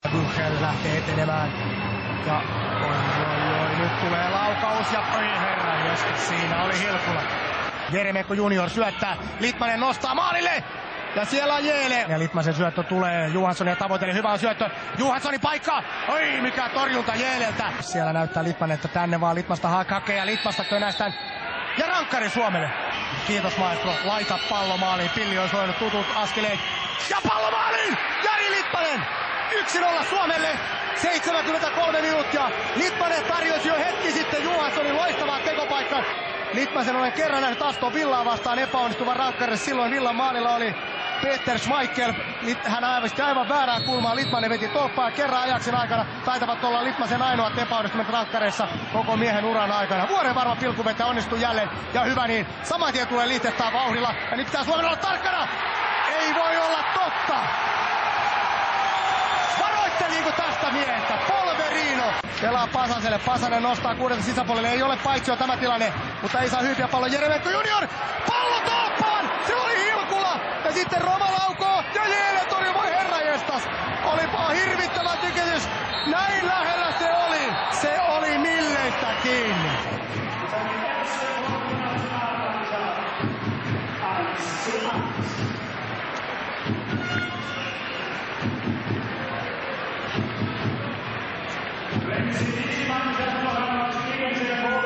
Büchel lähtee etenemään. Ja nyt tulee laukaus ja oi herran joskus, siinä oli Hilkula. Jeremenko junior syöttää, Litmanen nostaa maalille. Ja siellä on Jele. Ja Litmasen syöttö tulee Johanssonia tavoitellen. Hyvä on syöttö. Johanssonin paikka. Oi, mikä torjunta Jeleltä. Siellä näyttää Litmanen, että tänne vaan Litmasta hakee ja Litmasta könästään. Ja rankkari Suomelle. Kiitos maestro. Laita pallo maaliin. Pilli on soinut tutut askeleet. Ja pallo maaliin. Jari Litmanen. 1-0 Suomelle. 73 minuuttia. Litmanen tarjosi jo hetki sitten Johanssonin loistavaa tekopaikkaa. Litmasen olen kerran nähnyt Aston Villaa vastaan epäonnistuvan rankkarille. Silloin Villan maalilla oli Peter Schmeichel. Hän aivisti aivan väärää kulmaa. Litmanen veti tolppaa kerran ajaksen aikana. Taitavat olla Litmasen ainoat epäonnistumat rankkareissa koko miehen uran aikana. Vuoren varma pilkuvetä onnistuu jälleen. Ja hyvä niin. Saman tien tulee liitetään vauhdilla. Ja nyt pitää Suomen olla tarkkana. Ei voi olla totta. Varoitteliko tästä miehestä? Polverino pelaa Pasaselle. Pasanen nostaa kuudelta sisäpuolelle. Ei ole paitsio tämä tilanne, mutta ei saa hyypiä pallo. Jeremenko junior! Pallo tolppaan! Se oli Hilkula! Ja sitten Roma laukoo ja Jele torjuu. Voi herranjestas! Olipa hirvittävä tykitys. Näin lähellä